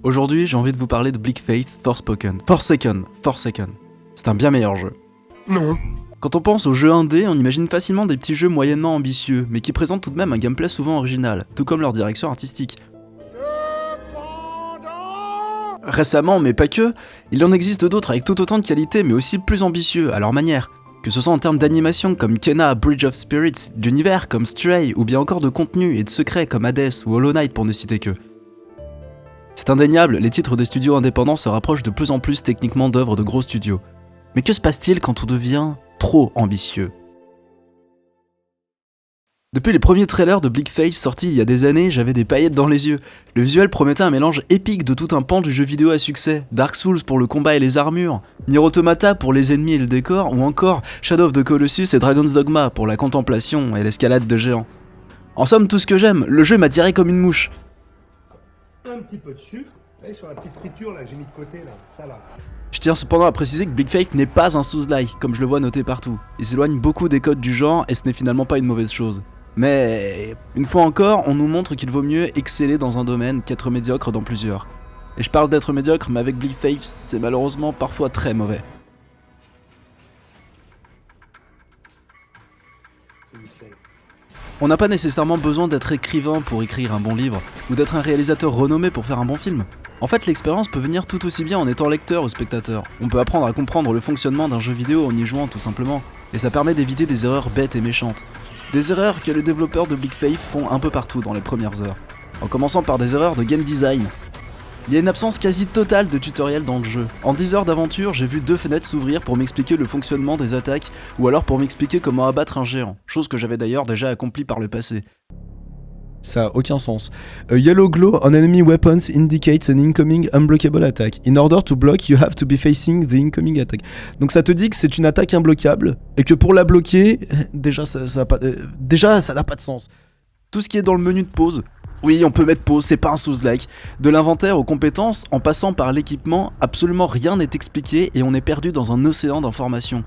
Aujourd'hui, j'ai envie de vous parler de Bleak Faith Forsaken. C'est un bien meilleur jeu. Non. Quand on pense aux jeux indés, on imagine facilement des petits jeux moyennement ambitieux, mais qui présentent tout de même un gameplay souvent original, tout comme leur direction artistique. Récemment, mais pas que, il en existe d'autres avec tout autant de qualité, mais aussi plus ambitieux, à leur manière. Que ce soit en termes d'animation comme Kena, Bridge of Spirits, d'univers comme Stray, ou bien encore de contenu et de secrets comme Hades ou Hollow Knight pour ne citer que. C'est indéniable, les titres des studios indépendants se rapprochent de plus en plus techniquement d'œuvres de gros studios. Mais que se passe-t-il quand on devient trop ambitieux ? Depuis les premiers trailers de Bleak Faith sortis il y a des années, j'avais des paillettes dans les yeux. Le visuel promettait un mélange épique de tout un pan du jeu vidéo à succès, Dark Souls pour le combat et les armures, Nier Automata pour les ennemis et le décor, ou encore Shadow of the Colossus et Dragon's Dogma pour la contemplation et l'escalade de géants. En somme, tout ce que j'aime, le jeu m'a tiré comme une mouche. Un petit peu de sucre, et sur la petite friture là que j'ai mis de côté là, ça là. Je tiens cependant à préciser que Bleak Faith n'est pas un Souls-like, comme je le vois noté partout. Il s'éloigne beaucoup des codes du genre et ce n'est finalement pas une mauvaise chose. Mais, une fois encore, on nous montre qu'il vaut mieux exceller dans un domaine qu'être médiocre dans plusieurs. Et je parle d'être médiocre, mais avec Bleak Faith, c'est malheureusement parfois très mauvais. C'est du sel. On n'a pas nécessairement besoin d'être écrivain pour écrire un bon livre, ou d'être un réalisateur renommé pour faire un bon film. En fait, l'expérience peut venir tout aussi bien en étant lecteur ou spectateur. On peut apprendre à comprendre le fonctionnement d'un jeu vidéo en y jouant tout simplement, et ça permet d'éviter des erreurs bêtes et méchantes. Des erreurs que les développeurs de Bleak Faith font un peu partout dans les premières heures, en commençant par des erreurs de game design. Il y a une absence quasi totale de tutoriel dans le jeu. En 10 heures d'aventure, j'ai vu 2 fenêtres s'ouvrir pour m'expliquer le fonctionnement des attaques, ou alors pour m'expliquer comment abattre un géant, chose que j'avais d'ailleurs déjà accomplie par le passé. Ça a aucun sens. A yellow glow on enemy weapons indicates an incoming unblockable attack. In order to block, you have to be facing the incoming attack. Donc ça te dit que c'est une attaque imbloquable, et que pour la bloquer, déjà ça n'a pas de sens. Tout ce qui est dans le menu de pause, oui on peut mettre pause, c'est pas un Souls-like. De l'inventaire aux compétences, en passant par l'équipement, absolument rien n'est expliqué et on est perdu dans un océan d'informations.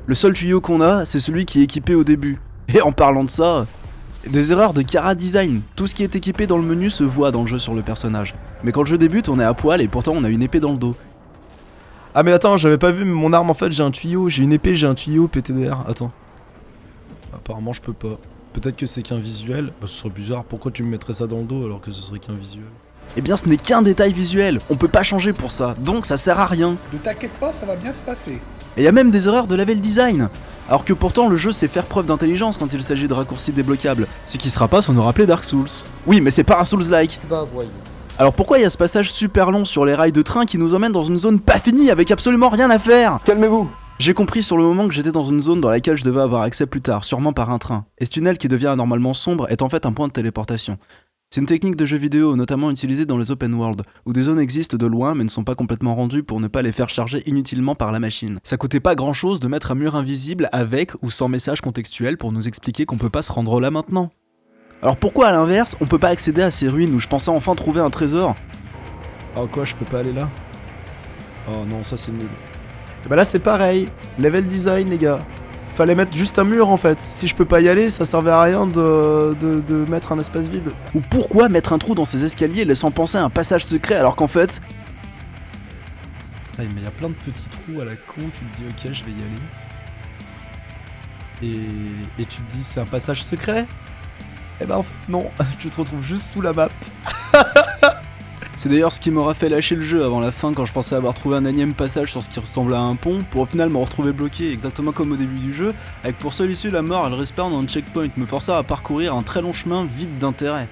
Le seul tuyau qu'on a, c'est celui qui est équipé au début. Et en parlant de ça... Des erreurs de chara design, tout ce qui est équipé dans le menu se voit dans le jeu sur le personnage. Mais quand le jeu débute, on est à poil et pourtant on a une épée dans le dos. Ah mais attends, j'avais pas vu mon arme en fait, j'ai un tuyau, j'ai une épée, j'ai un tuyau PTDR, attends. Apparemment je peux pas. Peut-être que c'est qu'un visuel, bah ce serait bizarre, pourquoi tu me mettrais ça dans le dos alors que ce serait qu'un visuel ? Eh bien ce n'est qu'un détail visuel, on peut pas changer pour ça, donc ça sert à rien. Ne t'inquiète pas, ça va bien se passer. Et y a même des erreurs de level design. Alors que pourtant le jeu sait faire preuve d'intelligence quand il s'agit de raccourcis débloquables. Ce qui sera pas sans nous rappeler Dark Souls. Oui mais c'est pas un Souls-like. Bah voyons. Alors pourquoi il y a ce passage super long sur les rails de train qui nous emmène dans une zone pas finie avec absolument rien à faire ? Calmez-vous. J'ai compris sur le moment que j'étais dans une zone dans laquelle je devais avoir accès plus tard, sûrement par un train. Et ce tunnel qui devient anormalement sombre est en fait un point de téléportation. C'est une technique de jeu vidéo notamment utilisée dans les open world, où des zones existent de loin mais ne sont pas complètement rendues pour ne pas les faire charger inutilement par la machine. Ça coûtait pas grand chose de mettre un mur invisible avec ou sans message contextuel pour nous expliquer qu'on peut pas se rendre là maintenant. Alors pourquoi à l'inverse, on peut pas accéder à ces ruines où je pensais enfin trouver un trésor ? Oh quoi, je peux pas aller là ? Oh non, ça c'est nul. Et bah là c'est pareil, level design les gars. Fallait mettre juste un mur en fait. Si je peux pas y aller, ça servait à rien de mettre un espace vide. Ou pourquoi mettre un trou dans ces escaliers laissant penser à un passage secret alors qu'en fait... Ah, mais il y a plein de petits trous à la con, tu te dis ok je vais y aller. Et tu te dis c'est un passage secret ? Eh ben en fait non, tu te retrouves juste sous la map. C'est d'ailleurs ce qui m'aura fait lâcher le jeu avant la fin quand je pensais avoir trouvé un énième passage sur ce qui ressemble à un pont pour au final me retrouver bloqué exactement comme au début du jeu avec pour seule issue la mort et le respawn en checkpoint me forçant à parcourir un très long chemin vide d'intérêt.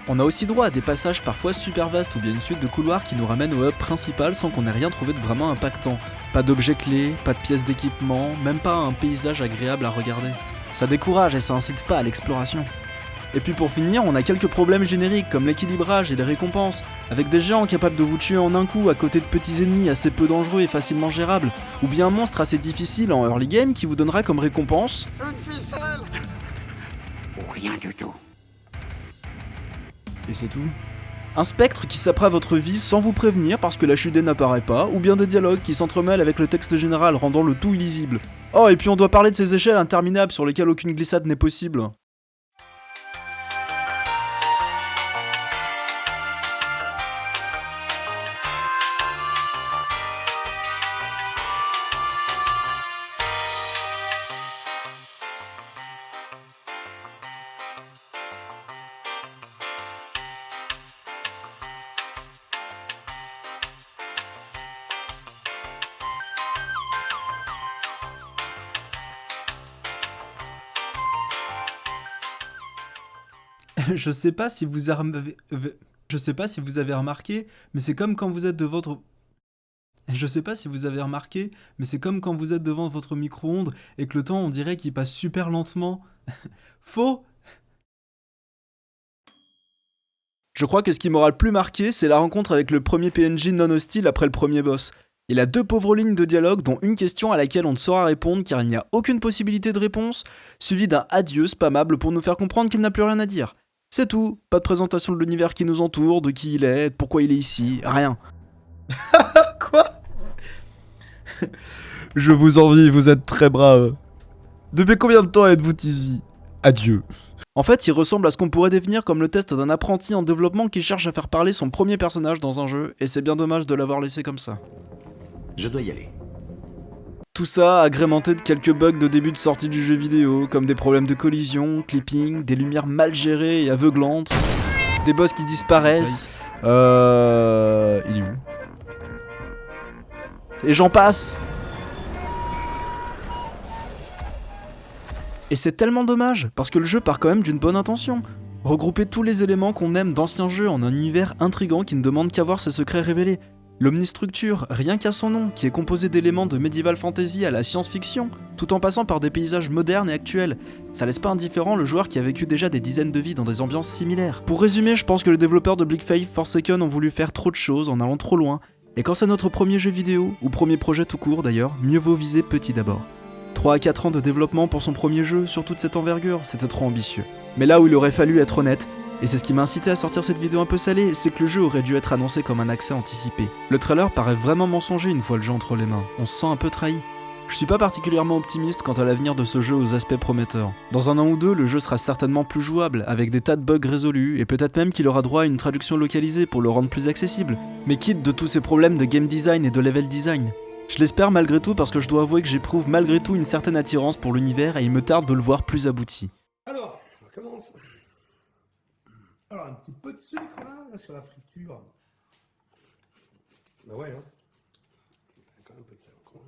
On a aussi droit à des passages parfois super vastes ou bien une suite de couloirs qui nous ramènent au hub principal sans qu'on ait rien trouvé de vraiment impactant. Pas d'objets clés, pas de pièces d'équipement, même pas un paysage agréable à regarder. Ça décourage et ça incite pas à l'exploration. Et puis pour finir, on a quelques problèmes génériques comme l'équilibrage et les récompenses, avec des géants capables de vous tuer en un coup à côté de petits ennemis assez peu dangereux et facilement gérables, ou bien un monstre assez difficile en early game qui vous donnera comme récompense Une ficelle ou rien du tout. Et c'est tout. Un spectre qui s'apprend votre vie sans vous prévenir parce que la chute n'apparaît pas, ou bien des dialogues qui s'entremêlent avec le texte général rendant le tout illisible. Oh et puis on doit parler de ces échelles interminables sur lesquelles aucune glissade n'est possible. Je sais pas si vous avez... Je sais pas si vous avez remarqué, mais c'est comme quand vous êtes devant votre... Je sais pas si vous avez remarqué, mais c'est comme quand vous êtes devant votre micro-ondes et que le temps on dirait qu'il passe super lentement. Faux! Je crois que ce qui m'aura le plus marqué, c'est la rencontre avec le premier PNJ non hostile après le premier boss. Il a 2 pauvres lignes de dialogue, dont une question à laquelle on ne saura répondre car il n'y a aucune possibilité de réponse, suivi d'un adieu spammable pour nous faire comprendre qu'il n'a plus rien à dire. C'est tout, pas de présentation de l'univers qui nous entoure, de qui il est, de pourquoi il est ici, rien. Quoi? Je vous envie, vous êtes très brave. Depuis combien de temps êtes-vous ici? Adieu. En fait, il ressemble à ce qu'on pourrait définir comme le test d'un apprenti en développement qui cherche à faire parler son premier personnage dans un jeu, et c'est bien dommage de l'avoir laissé comme ça. Je dois y aller. Tout ça agrémenté de quelques bugs de début de sortie du jeu vidéo, comme des problèmes de collision, clipping, des lumières mal gérées et aveuglantes, des boss qui disparaissent, il est où? Et j'en passe. Et c'est tellement dommage, parce que le jeu part quand même d'une bonne intention. Regrouper tous les éléments qu'on aime d'anciens jeux en un univers intrigant qui ne demande qu'à voir ses secrets révélés. L'omnistructure, rien qu'à son nom, qui est composé d'éléments de medieval fantasy à la science-fiction, tout en passant par des paysages modernes et actuels. Ça laisse pas indifférent le joueur qui a vécu déjà des dizaines de vies dans des ambiances similaires. Pour résumer, je pense que les développeurs de Bleak Faith Forsaken ont voulu faire trop de choses en allant trop loin, et quand c'est notre premier jeu vidéo, ou premier projet tout court d'ailleurs, mieux vaut viser petit d'abord. 3 à 4 ans de développement pour son premier jeu sur toute cette envergure, c'était trop ambitieux. Mais là où il aurait fallu être honnête, et c'est ce qui m'a incité à sortir cette vidéo un peu salée, c'est que le jeu aurait dû être annoncé comme un accès anticipé. Le trailer paraît vraiment mensonger une fois le jeu entre les mains, on se sent un peu trahi. Je suis pas particulièrement optimiste quant à l'avenir de ce jeu aux aspects prometteurs. Dans un an ou deux, le jeu sera certainement plus jouable, avec des tas de bugs résolus, et peut-être même qu'il aura droit à une traduction localisée pour le rendre plus accessible, mais quitte de tous ces problèmes de game design et de level design. Je l'espère malgré tout parce que je dois avouer que j'éprouve malgré tout une certaine attirance pour l'univers et il me tarde de le voir plus abouti. Alors, je commence. Alors, un petit peu de sucre là sur la friture. Bah ouais, hein. Quand même un peu de sel encore.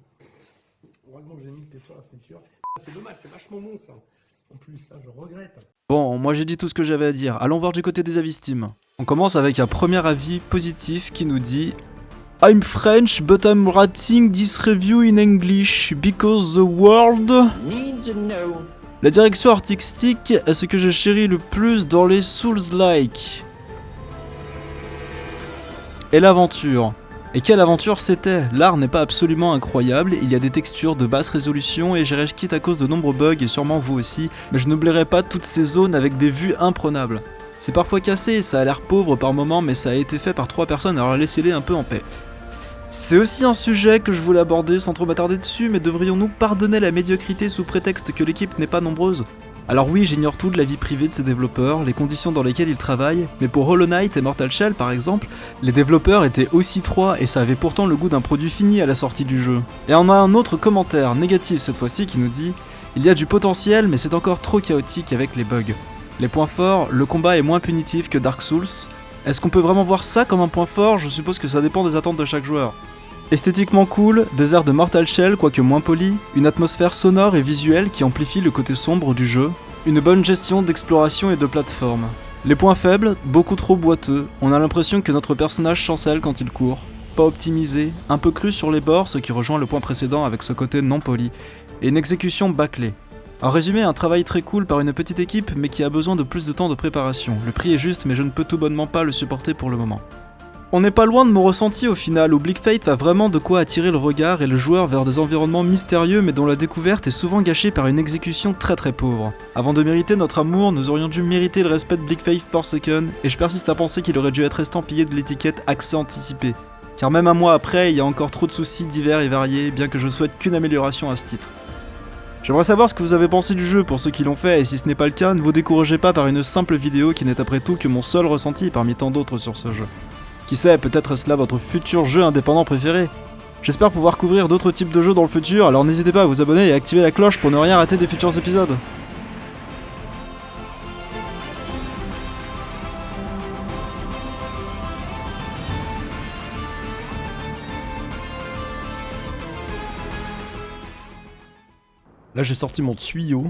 Heureusement que j'ai mis le pied sur la friture. C'est dommage, c'est vachement bon ça. En plus, ça, je regrette. Bon, moi j'ai dit tout ce que j'avais à dire. Allons voir du côté des avis Steam. On commence avec un premier avis positif qui nous dit: I'm French, but I'm writing this review in English because the world Need to know. La direction artistique est ce que je chéris le plus dans les Souls-like. Et l'aventure. Et quelle aventure c'était! L'art n'est pas absolument incroyable, il y a des textures de basse résolution et j'irai quitte à cause de nombreux bugs et sûrement vous aussi, mais je n'oublierai pas toutes ces zones avec des vues imprenables. C'est parfois cassé et ça a l'air pauvre par moments, mais ça a été fait par 3 personnes, alors laissez-les un peu en paix. C'est aussi un sujet que je voulais aborder sans trop m'attarder dessus, mais devrions-nous pardonner la médiocrité sous prétexte que l'équipe n'est pas nombreuse? Alors oui, j'ignore tout de la vie privée de ces développeurs, les conditions dans lesquelles ils travaillent, mais pour Hollow Knight et Mortal Shell par exemple, les développeurs étaient aussi 3 et ça avait pourtant le goût d'un produit fini à la sortie du jeu. Et on a un autre commentaire, négatif cette fois-ci, qui nous dit: il y a du potentiel mais c'est encore trop chaotique avec les bugs. Les points forts, le combat est moins punitif que Dark Souls. Est-ce qu'on peut vraiment voir ça comme un point fort? Je suppose que ça dépend des attentes de chaque joueur. Esthétiquement cool, des airs de Mortal Shell quoique moins polis, une atmosphère sonore et visuelle qui amplifie le côté sombre du jeu, une bonne gestion d'exploration et de plateforme. Les points faibles, beaucoup trop boiteux, on a l'impression que notre personnage chancelle quand il court, pas optimisé, un peu cru sur les bords, ce qui rejoint le point précédent avec ce côté non poli, et une exécution bâclée. En résumé, un travail très cool par une petite équipe mais qui a besoin de plus de temps de préparation. Le prix est juste mais je ne peux tout bonnement pas le supporter pour le moment. On n'est pas loin de mon ressenti au final, où Bleak Faith a vraiment de quoi attirer le regard et le joueur vers des environnements mystérieux mais dont la découverte est souvent gâchée par une exécution très pauvre. Avant de mériter notre amour, nous aurions dû mériter le respect de Bleak Faith Forsaken, et je persiste à penser qu'il aurait dû être estampillé de l'étiquette accès anticipé. Car même un mois après, il y a encore trop de soucis divers et variés, bien que je souhaite qu'une amélioration à ce titre. J'aimerais savoir ce que vous avez pensé du jeu pour ceux qui l'ont fait, et si ce n'est pas le cas, ne vous découragez pas par une simple vidéo qui n'est après tout que mon seul ressenti parmi tant d'autres sur ce jeu. Qui sait, peut-être est-ce là votre futur jeu indépendant préféré? J'espère pouvoir couvrir d'autres types de jeux dans le futur, alors n'hésitez pas à vous abonner et à activer la cloche pour ne rien rater des futurs épisodes. Là j'ai sorti mon tuyau